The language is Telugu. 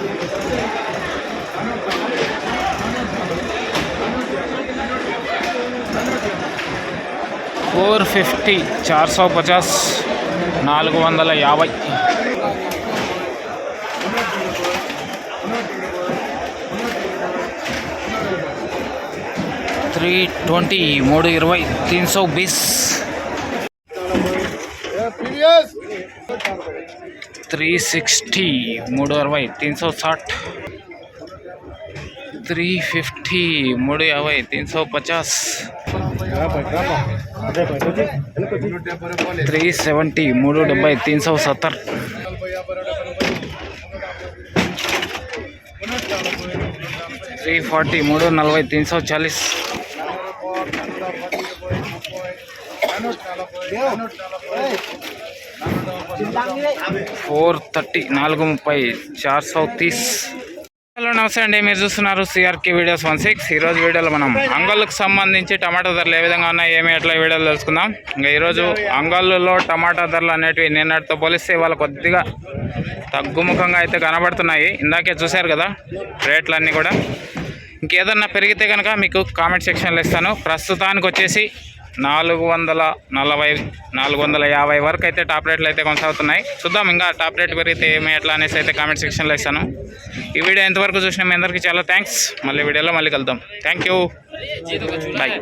$450 450 450 320 320 320 360 360 360 350 350 350 370 370 370 340 340 340 430 430 430. హలో నమస్తే అండి, మీరు చూస్తున్నారు సిఆర్కే వీడియోస్ 16. ఈరోజు వీడియోలో మనం అంగళ్ళకు సంబంధించి టమాటా ధరలు ఏ విధంగా ఉన్నాయి, ఏమి ఎట్లా వీడియోలు తెలుసుకుందాం. ఇంకా ఈరోజు అంగళ్ళలో టమాటా ధరలు అనేటివి నిన్నటితో పోలిస్తే ఇవాళ కొద్దిగా తగ్గుముఖంగా అయితే కనబడుతున్నాయి. ఇందాకే చూశారు కదా రేట్లన్నీ కూడా. ఇంకేదన్నా పెరిగితే కనుక మీకు కామెంట్ సెక్షన్లో ఇస్తాను. ప్రస్తుతానికి వచ్చేసి 440 450 వరకు అయితే టాప్ రేట్లు అయితే కొనసాగుతున్నాయి. చూద్దాం ఇంకా టాప్ రేట్ పెరిగితే ఏమి ఎట్లా అనేసి అయితే కామెంట్ సెక్షన్లో ఇస్తాను. ఈ వీడియో ఎంతవరకు చూసినా మీ అందరికీ చాలా థ్యాంక్స్. మళ్ళీ వీడియోలో మళ్ళీ కలుద్దాం. Thank you, bye.